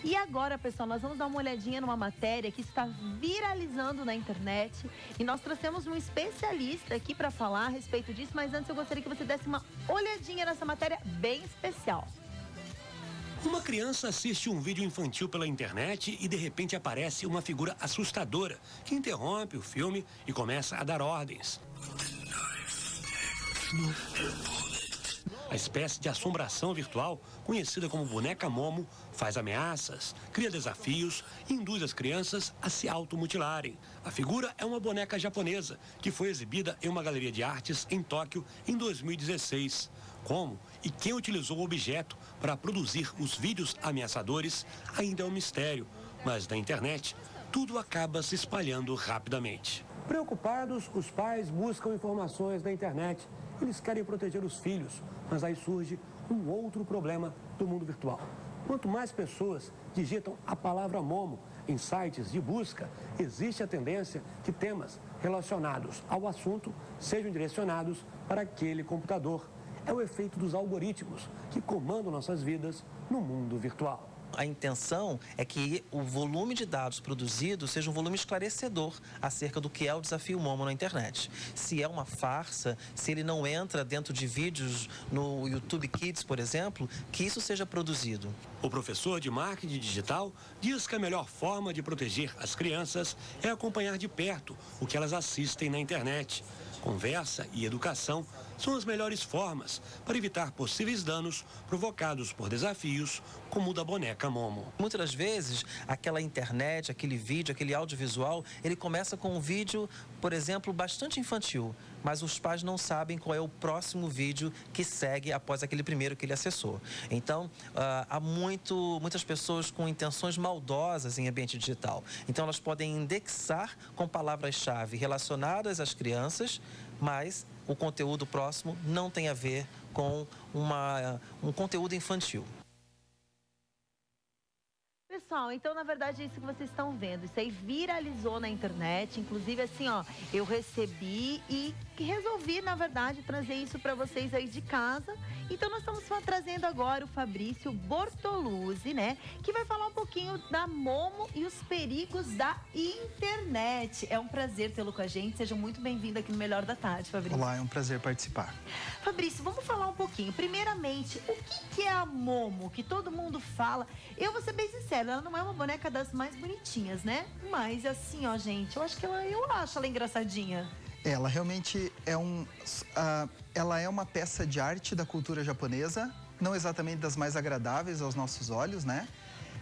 E agora, pessoal, nós vamos dar uma olhadinha numa matéria que está viralizando na internet. E nós trouxemos um especialista aqui para falar a respeito disso. Mas antes eu gostaria que você desse uma olhadinha nessa matéria bem especial. Uma criança assiste um vídeo infantil pela internet e de repente aparece uma figura assustadora que interrompe o filme e começa a dar ordens. A espécie de assombração virtual, conhecida como boneca Momo, faz ameaças, cria desafios e induz as crianças a se automutilarem. A figura é uma boneca japonesa que foi exibida em uma galeria de artes em Tóquio em 2016. Como e quem utilizou o objeto para produzir os vídeos ameaçadores ainda é um mistério, mas na internet tudo acaba se espalhando rapidamente. Preocupados, os pais buscam informações na internet. Eles querem proteger os filhos, mas aí surge um outro problema do mundo virtual. Quanto mais pessoas digitam a palavra Momo em sites de busca, existe a tendência que temas relacionados ao assunto sejam direcionados para aquele computador. É o efeito dos algoritmos que comandam nossas vidas no mundo virtual. A intenção é que o volume de dados produzido seja um volume esclarecedor acerca do que é o desafio Momo na internet. Se é uma farsa, se ele não entra dentro de vídeos no YouTube Kids, por exemplo, que isso seja produzido. O professor de marketing digital diz que a melhor forma de proteger as crianças é acompanhar de perto o que elas assistem na internet. Conversa e educação são as melhores formas para evitar possíveis danos provocados por desafios como o da boneca Momo. Muitas das vezes, aquela internet, aquele vídeo, aquele audiovisual, ele começa com um vídeo, por exemplo, bastante infantil, mas os pais não sabem qual é o próximo vídeo que segue após aquele primeiro que ele acessou. Então, há muitas pessoas com intenções maldosas em ambiente digital. Então, elas podem indexar com palavras-chave relacionadas às crianças, mas o conteúdo próximo não tem a ver com um conteúdo infantil. Pessoal, então na verdade é isso que vocês estão vendo. Isso aí viralizou na internet. Inclusive assim, ó, eu recebi e resolvi, na verdade, trazer isso para vocês aí de casa. Então nós estamos trazendo agora o Fabrício Bortoluzzi, né? Que vai falar um pouquinho da Momo e os perigos da internet. É um prazer tê-lo com a gente. Seja muito bem-vindo aqui no Melhor da Tarde, Fabrício. Olá, é um prazer participar. Fabrício, vamos falar um pouquinho. Primeiramente, o que é a Momo? Que todo mundo fala. Eu vou ser bem sincera, ela não é uma boneca das mais bonitinhas, né? Mas assim, ó, gente, eu acho ela engraçadinha. Ela realmente é ela é uma peça de arte da cultura japonesa, não exatamente das mais agradáveis aos nossos olhos, né?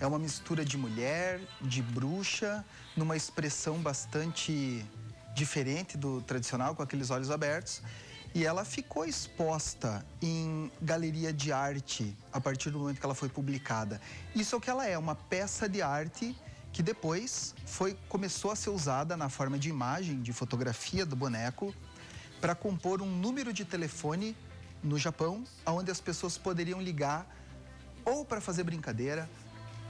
É uma mistura de mulher, de bruxa, numa expressão bastante diferente do tradicional, com aqueles olhos abertos. E ela ficou exposta em galeria de arte a partir do momento que ela foi publicada. Isso é o que ela é, uma peça de arte que depois começou a ser usada na forma de imagem, de fotografia do boneco, para compor um número de telefone no Japão, onde as pessoas poderiam ligar ou para fazer brincadeira,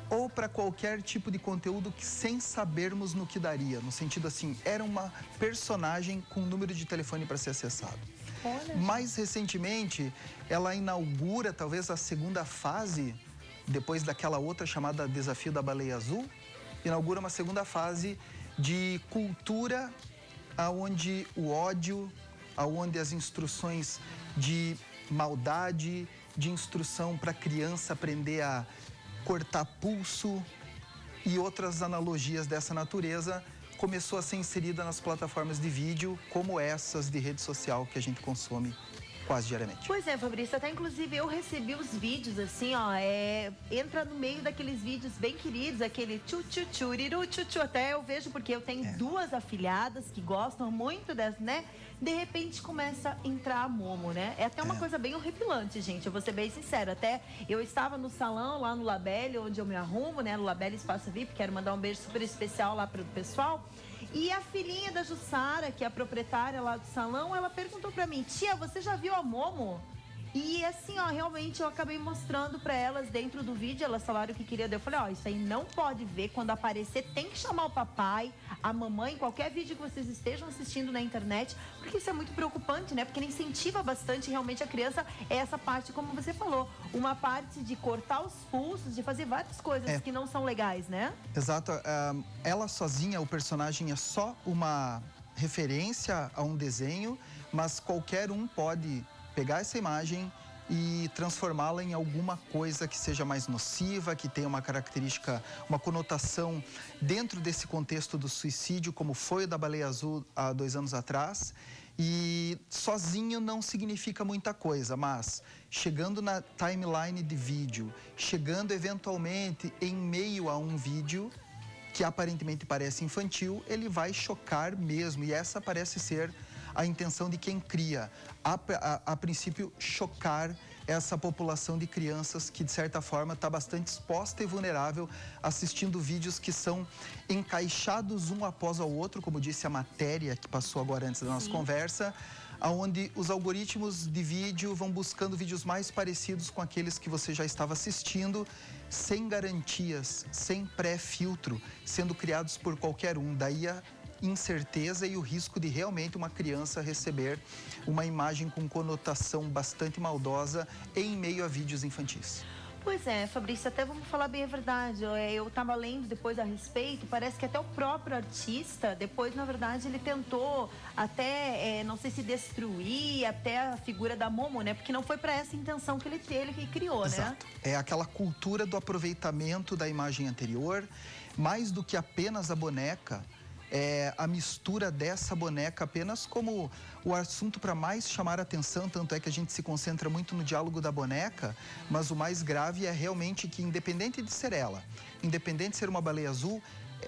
ou para qualquer tipo de conteúdo que sem sabermos no que daria. No sentido assim, era uma personagem com um número de telefone para ser acessado. Olha. Mais recentemente, ela inaugura talvez a segunda fase, depois daquela outra chamada Desafio da Baleia Azul, inaugura uma segunda fase de cultura onde o ódio, onde as instruções de maldade, de instrução para a criança aprender a cortar pulso e outras analogias dessa natureza, começou a ser inserida nas plataformas de vídeo, como essas de rede social que a gente consome quase diariamente. Pois é, Fabrício, até inclusive eu recebi os vídeos assim, ó, entra no meio daqueles vídeos bem queridos, aquele tchu-tchu-tchuriru, tchu-tchu, até eu vejo porque eu tenho duas afilhadas que gostam muito dessa, né? De repente começa a entrar a Momo, né? É até uma coisa bem horripilante, gente, eu vou ser bem sincera. Até eu estava no salão lá no Labelle, onde eu me arrumo, né? No Labelle Espaço VIP, quero mandar um beijo super especial lá para o pessoal. E a filhinha da Jussara, que é a proprietária lá do salão, ela perguntou pra mim: tia, você já viu a Momo? E assim, ó, realmente eu acabei mostrando pra elas dentro do vídeo, elas falaram o que queria. Eu falei, ó, isso aí não pode ver, quando aparecer tem que chamar o papai, a mamãe, qualquer vídeo que vocês estejam assistindo na internet, porque isso é muito preocupante, né? Porque ele incentiva bastante realmente a criança, essa parte, como você falou, uma parte de cortar os pulsos, de fazer várias coisas que não são legais, né? Exato. Ela sozinha, o personagem é só uma referência a um desenho, mas qualquer um pode pegar essa imagem e transformá-la em alguma coisa que seja mais nociva, que tenha uma característica, uma conotação dentro desse contexto do suicídio, como foi o da Baleia Azul há 2 anos atrás. E sozinho não significa muita coisa, mas chegando na timeline de vídeo, chegando eventualmente em meio a um vídeo que aparentemente parece infantil, ele vai chocar mesmo. E essa parece ser a intenção de quem cria, a princípio, chocar essa população de crianças que, de certa forma, está bastante exposta e vulnerável, assistindo vídeos que são encaixados um após o outro, como disse a matéria que passou agora antes da nossa conversa, onde os algoritmos de vídeo vão buscando vídeos mais parecidos com aqueles que você já estava assistindo, sem garantias, sem pré-filtro, sendo criados por qualquer um. Daí a incerteza e o risco de realmente uma criança receber uma imagem com conotação bastante maldosa em meio a vídeos infantis. Pois é, Fabrício, até vamos falar bem a verdade. Eu estava lendo depois a respeito, parece que até o próprio artista, depois, na verdade, ele tentou até, não sei se destruir até a figura da Momo, né? Porque não foi para essa intenção que ele criou, né? Exato. É aquela cultura do aproveitamento da imagem anterior, mais do que apenas a boneca. A mistura dessa boneca apenas como o assunto para mais chamar a atenção, tanto é que a gente se concentra muito no diálogo da boneca, mas o mais grave é realmente que, independente de ser ela, independente de ser uma baleia azul,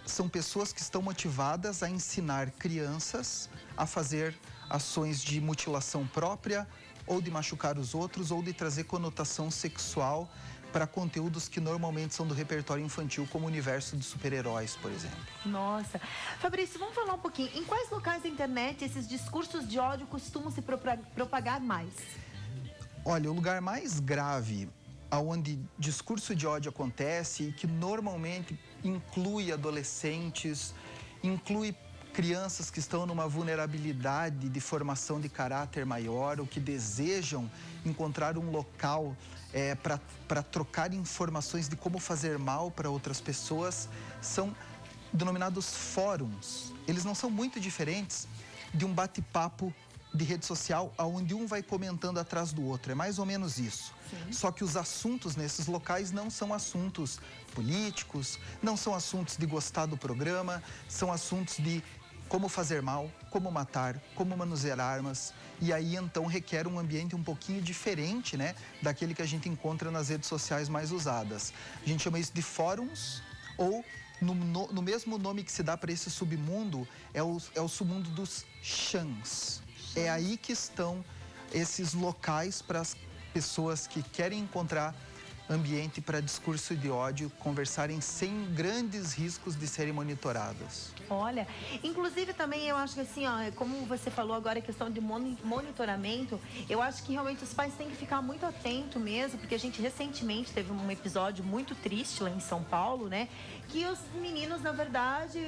são pessoas que estão motivadas a ensinar crianças a fazer ações de mutilação própria, ou de machucar os outros, ou de trazer conotação sexual para conteúdos que normalmente são do repertório infantil, como o universo de super-heróis, por exemplo. Nossa. Fabrício, vamos falar um pouquinho. Em quais locais da internet esses discursos de ódio costumam se propagar mais? Olha, o lugar mais grave onde discurso de ódio acontece e que normalmente inclui adolescentes, inclui crianças que estão numa vulnerabilidade de formação de caráter maior ou que desejam encontrar um local para trocar informações de como fazer mal para outras pessoas, são denominados fóruns. Eles não são muito diferentes de um bate-papo de rede social, onde um vai comentando atrás do outro. É mais ou menos isso. Sim. Só que os assuntos nesses locais não são assuntos políticos, não são assuntos de gostar do programa, são assuntos de como fazer mal, como matar, como manusear armas. E aí, então, requer um ambiente um pouquinho diferente, né, daquele que a gente encontra nas redes sociais mais usadas. A gente chama isso de fóruns, ou no mesmo nome que se dá para esse submundo, é o submundo dos chans. É aí que estão esses locais para as pessoas que querem encontrar ambiente para discurso de ódio, conversarem sem grandes riscos de serem monitoradas. Olha, inclusive também eu acho que assim, ó, como você falou agora, a questão de monitoramento, eu acho que realmente os pais têm que ficar muito atentos mesmo, porque a gente recentemente teve um episódio muito triste lá em São Paulo, né? Que os meninos, na verdade,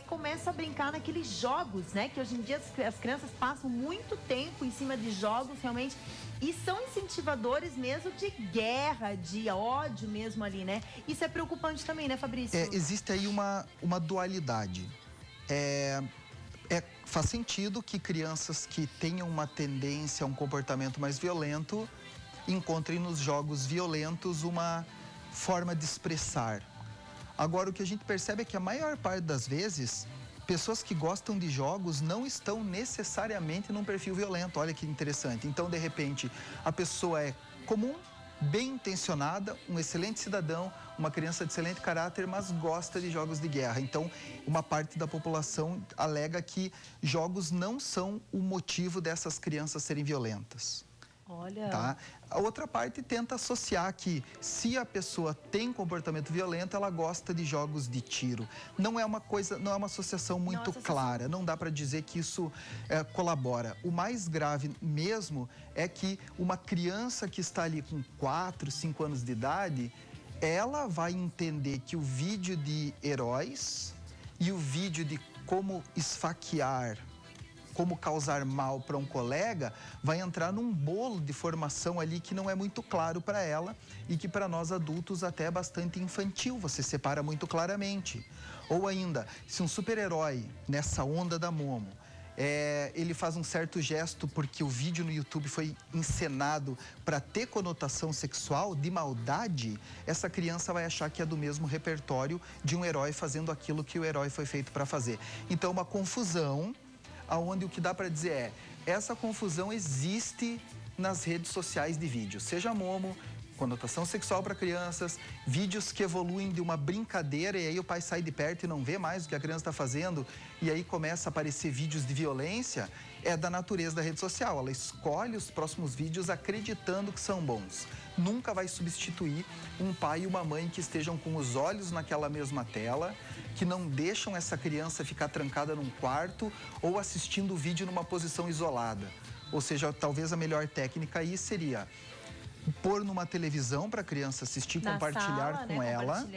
começam a brincar naqueles jogos, né? Que hoje em dia as crianças passam muito tempo em cima de jogos, realmente, e são incentivadores mesmo de guerra, de ódio mesmo ali, né? Isso é preocupante também, né, Fabrício? Existe aí uma dualidade. Faz sentido que crianças que tenham uma tendência a um comportamento mais violento encontrem nos jogos violentos uma forma de expressar. Agora, o que a gente percebe é que a maior parte das vezes, pessoas que gostam de jogos não estão necessariamente num perfil violento. Olha que interessante. Então, de repente, a pessoa é comum, bem intencionada, um excelente cidadão, uma criança de excelente caráter, mas gosta de jogos de guerra. Então, uma parte da população alega que jogos não são o motivo dessas crianças serem violentas. Olha. Tá? A outra parte tenta associar que se a pessoa tem comportamento violento, ela gosta de jogos de tiro. Não é uma associação muito clara, não dá para dizer que isso colabora. O mais grave mesmo é que uma criança que está ali com 4, 5 anos de idade, ela vai entender que o vídeo de heróis e o vídeo de como esfaquear, como causar mal para um colega, vai entrar num bolo de formação ali que não é muito claro para ela e que para nós adultos até é bastante infantil, você separa muito claramente. Ou ainda, se um super-herói nessa onda da Momo, ele faz um certo gesto porque o vídeo no YouTube foi encenado para ter conotação sexual, de maldade, essa criança vai achar que é do mesmo repertório de um herói fazendo aquilo que o herói foi feito para fazer. Então, uma confusão onde o que dá para dizer essa confusão existe nas redes sociais de vídeo, seja Momo, conotação sexual para crianças, vídeos que evoluem de uma brincadeira e aí o pai sai de perto e não vê mais o que a criança está fazendo e aí começa a aparecer vídeos de violência, é da natureza da rede social. Ela escolhe os próximos vídeos acreditando que são bons. Nunca vai substituir um pai e uma mãe que estejam com os olhos naquela mesma tela, que não deixam essa criança ficar trancada num quarto ou assistindo o vídeo numa posição isolada. Ou seja, talvez a melhor técnica aí seria pôr numa televisão para a criança assistir, compartilhar sala, com ela,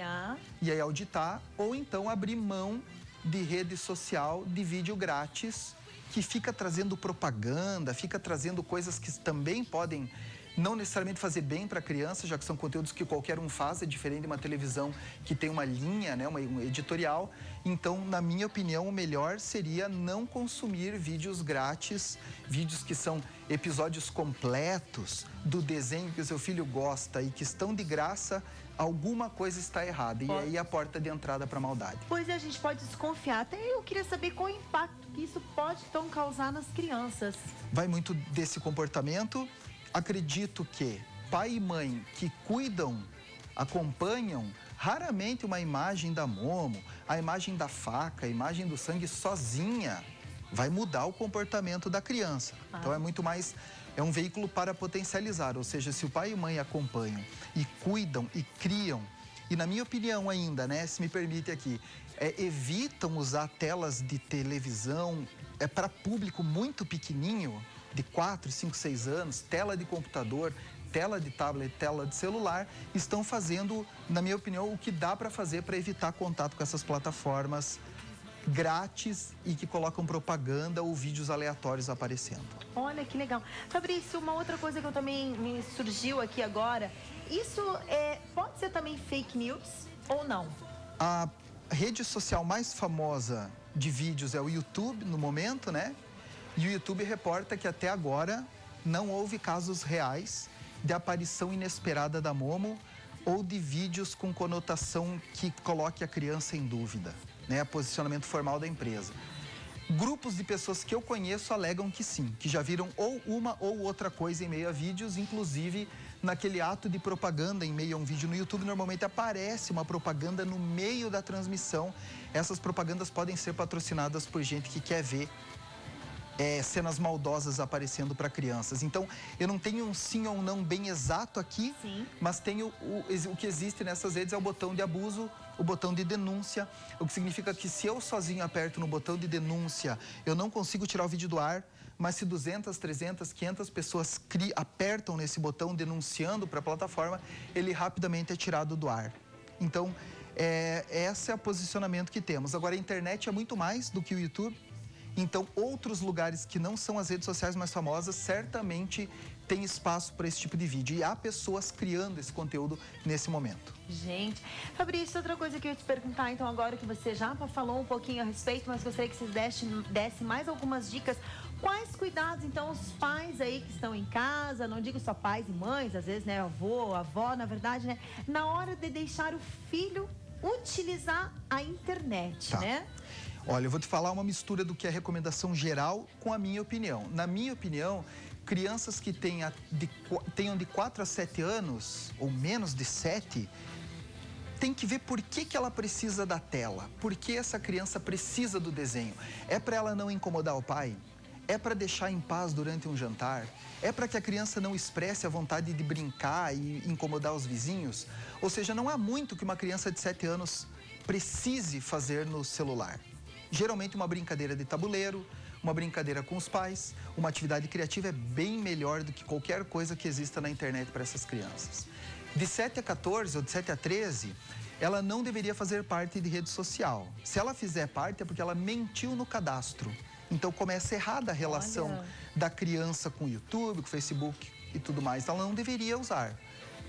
e aí auditar, ou então abrir mão de rede social de vídeo grátis, que fica trazendo propaganda, fica trazendo coisas que também podem não necessariamente fazer bem para a criança, já que são conteúdos que qualquer um faz, é diferente de uma televisão que tem uma linha, né, um editorial. Então, na minha opinião, o melhor seria não consumir vídeos grátis, vídeos que são episódios completos do desenho que o seu filho gosta e que estão de graça. Alguma coisa está errada, e aí a porta de entrada para a maldade. Pois é, a gente pode desconfiar. Até eu queria saber qual o impacto que isso pode então causar nas crianças. Vai muito desse comportamento. Acredito que pai e mãe que cuidam, acompanham, raramente uma imagem da Momo, a imagem da faca, a imagem do sangue sozinha vai mudar o comportamento da criança. Então é muito mais, é um veículo para potencializar, ou seja, se o pai e mãe acompanham e cuidam e criam, e na minha opinião ainda, né, se me permite aqui, evitam usar telas de televisão para público muito pequenininho, de 4, 5, 6 anos, tela de computador, tela de tablet, tela de celular, estão fazendo, na minha opinião, o que dá para fazer para evitar contato com essas plataformas grátis e que colocam propaganda ou vídeos aleatórios aparecendo. Olha que legal. Fabrício, uma outra coisa que eu também me surgiu aqui agora, isso pode ser também fake news ou não? A rede social mais famosa de vídeos é o YouTube, no momento, né? E o YouTube reporta que até agora não houve casos reais de aparição inesperada da Momo ou de vídeos com conotação que coloque a criança em dúvida, né? Posicionamento formal da empresa. Grupos de pessoas que eu conheço alegam que sim, que já viram ou uma ou outra coisa em meio a vídeos, inclusive naquele ato de propaganda em meio a um vídeo no YouTube, normalmente aparece uma propaganda no meio da transmissão. Essas propagandas podem ser patrocinadas por gente que quer ver cenas maldosas aparecendo para crianças. Então, eu não tenho um sim ou um não bem exato aqui, mas tenho o que existe nessas redes é o botão de abuso, o botão de denúncia, o que significa que se eu sozinho aperto no botão de denúncia, eu não consigo tirar o vídeo do ar, mas se 200, 300, 500 pessoas apertam nesse botão denunciando para a plataforma, ele rapidamente é tirado do ar. Então, esse é o posicionamento que temos. Agora, a internet é muito mais do que o YouTube. Então, outros lugares que não são as redes sociais mais famosas, certamente tem espaço para esse tipo de vídeo. E há pessoas criando esse conteúdo nesse momento. Gente, Fabrício, outra coisa que eu ia te perguntar, então, agora que você já falou um pouquinho a respeito, mas gostaria que vocês dessem mais algumas dicas. Quais cuidados, então, os pais aí que estão em casa, não digo só pais e mães, às vezes, né, avô, avó, na verdade, né, na hora de deixar o filho utilizar a internet, né? Olha, eu vou te falar uma mistura do que é recomendação geral com a minha opinião. Na minha opinião, crianças que tenham de 4 a 7 anos, ou menos de 7, tem que ver por que ela precisa da tela. Por que essa criança precisa do desenho. É para ela não incomodar o pai? É para deixar em paz durante um jantar? É para que a criança não expresse a vontade de brincar e incomodar os vizinhos? Ou seja, não há muito que uma criança de 7 anos precise fazer no celular. Geralmente uma brincadeira de tabuleiro, uma brincadeira com os pais, uma atividade criativa é bem melhor do que qualquer coisa que exista na internet para essas crianças. De 7 a 14 ou de 7 a 13, ela não deveria fazer parte de rede social. Se ela fizer parte é porque ela mentiu no cadastro. Então começa errada a relação da criança com o YouTube, com o Facebook e tudo mais. Ela não deveria usar.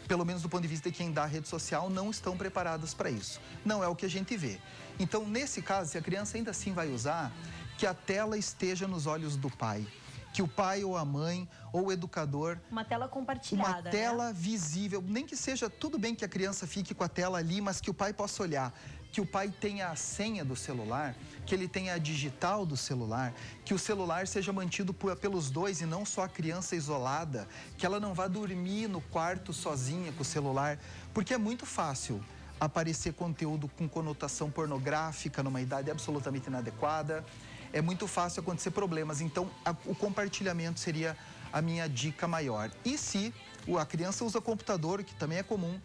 Pelo menos do ponto de vista de quem dá rede social, não estão preparadas para isso. Não é o que a gente vê. Então, nesse caso, se a criança ainda assim vai usar, que a tela esteja nos olhos do pai. Que o pai ou a mãe ou o educador... Uma tela compartilhada, uma tela visível. Nem que seja, tudo bem que a criança fique com a tela ali, mas que o pai possa olhar. Que o pai tenha a senha do celular, que ele tenha a digital do celular, que o celular seja mantido pelos dois e não só a criança isolada, que ela não vá dormir no quarto sozinha com o celular, porque é muito fácil aparecer conteúdo com conotação pornográfica numa idade absolutamente inadequada, é muito fácil acontecer problemas, então o compartilhamento seria a minha dica maior. E se a criança usa computador, que também é comum,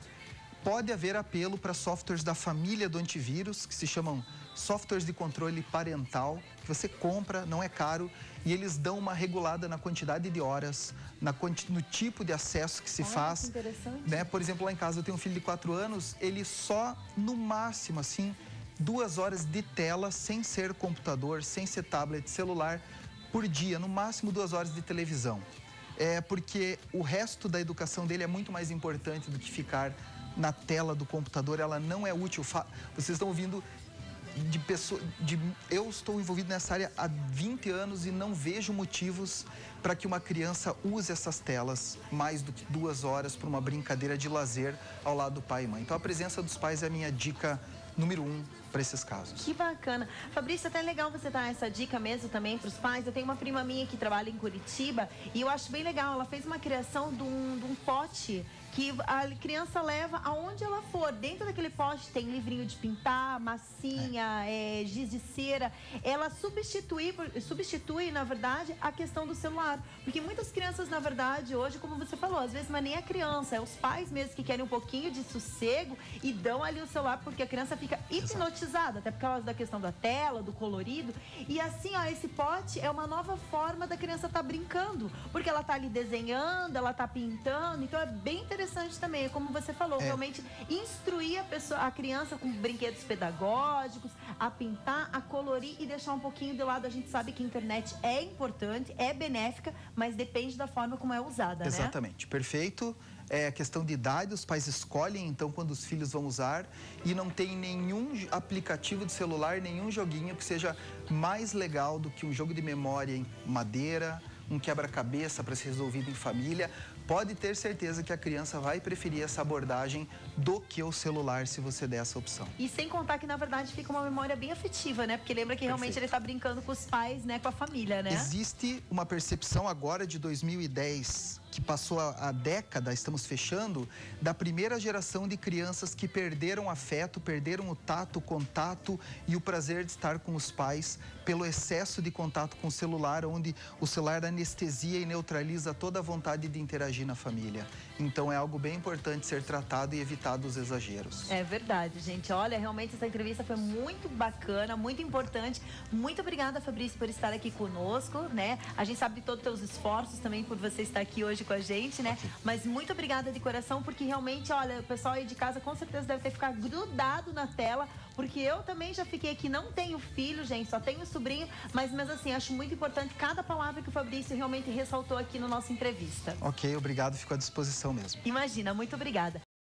pode haver apelo para softwares da família do antivírus, que se chamam softwares de controle parental, que você compra, não é caro, e eles dão uma regulada na quantidade de horas, no tipo de acesso que se faz. Que interessante. Né? Por exemplo, lá em casa eu tenho um filho de 4 anos, ele só, no máximo, assim, 2 horas de tela, sem ser computador, sem ser tablet, celular, por dia, no máximo 2 horas de televisão. É porque o resto da educação dele é muito mais importante do que ficar na tela do computador, ela não é útil. Vocês estão ouvindo de pessoas... Eu estou envolvido nessa área há 20 anos e não vejo motivos para que uma criança use essas telas mais do que 2 horas para uma brincadeira de lazer ao lado do pai e mãe. Então, a presença dos pais é a minha dica número 1 para esses casos. Que bacana. Fabrício, até legal você dar essa dica mesmo também para os pais. Eu tenho uma prima minha que trabalha em Curitiba e eu acho bem legal. Ela fez uma criação de um pote que a criança leva aonde ela for. Dentro daquele pote tem livrinho de pintar, massinha, giz de cera. Ela substitui, na verdade, a questão do celular. Porque muitas crianças, na verdade, hoje, como você falou, às vezes não é nem a criança, é os pais mesmo que querem um pouquinho de sossego e dão ali o celular porque a criança fica hipnotizada, até por causa da questão da tela, do colorido. E assim, ó, esse pote é uma nova forma da criança estar brincando. Porque ela tá ali desenhando, ela tá pintando, então é bem interessante também, como você falou, realmente instruir a criança com brinquedos pedagógicos, a pintar, a colorir e deixar um pouquinho de lado. A gente sabe que a internet é importante, é benéfica, mas depende da forma como é usada, né? Exatamente, perfeito. É questão de idade, os pais escolhem então quando os filhos vão usar e não tem nenhum aplicativo de celular, nenhum joguinho que seja mais legal do que um jogo de memória em madeira, um quebra-cabeça para ser resolvido em família. Pode ter certeza que a criança vai preferir essa abordagem do que o celular, se você der essa opção. E sem contar que, na verdade, fica uma memória bem afetiva, né? Porque lembra que realmente ele está brincando com os pais, né? Com a família, né? Existe uma percepção agora de 2010, que passou a década, estamos fechando, da primeira geração de crianças que perderam o afeto, perderam o tato, o contato e o prazer de estar com os pais pelo excesso de contato com o celular, onde o celular anestesia e neutraliza toda a vontade de interagir na família. Então é algo bem importante ser tratado e evitado os exageros. É verdade, gente. Olha, realmente essa entrevista foi muito bacana, muito importante. Muito obrigada, Fabrício, por estar aqui conosco, né? A gente sabe de todos os teus esforços também por você estar aqui hoje com a gente, né? Mas muito obrigada de coração, porque realmente, olha, o pessoal aí de casa com certeza deve ter ficado grudado na tela, porque eu também já fiquei aqui, não tenho filho, gente, só tenho sobrinho, mas mesmo assim, acho muito importante cada palavra que o Fabrício realmente ressaltou aqui na nossa entrevista. Ok, obrigado, fico à disposição mesmo. Imagina, muito obrigada.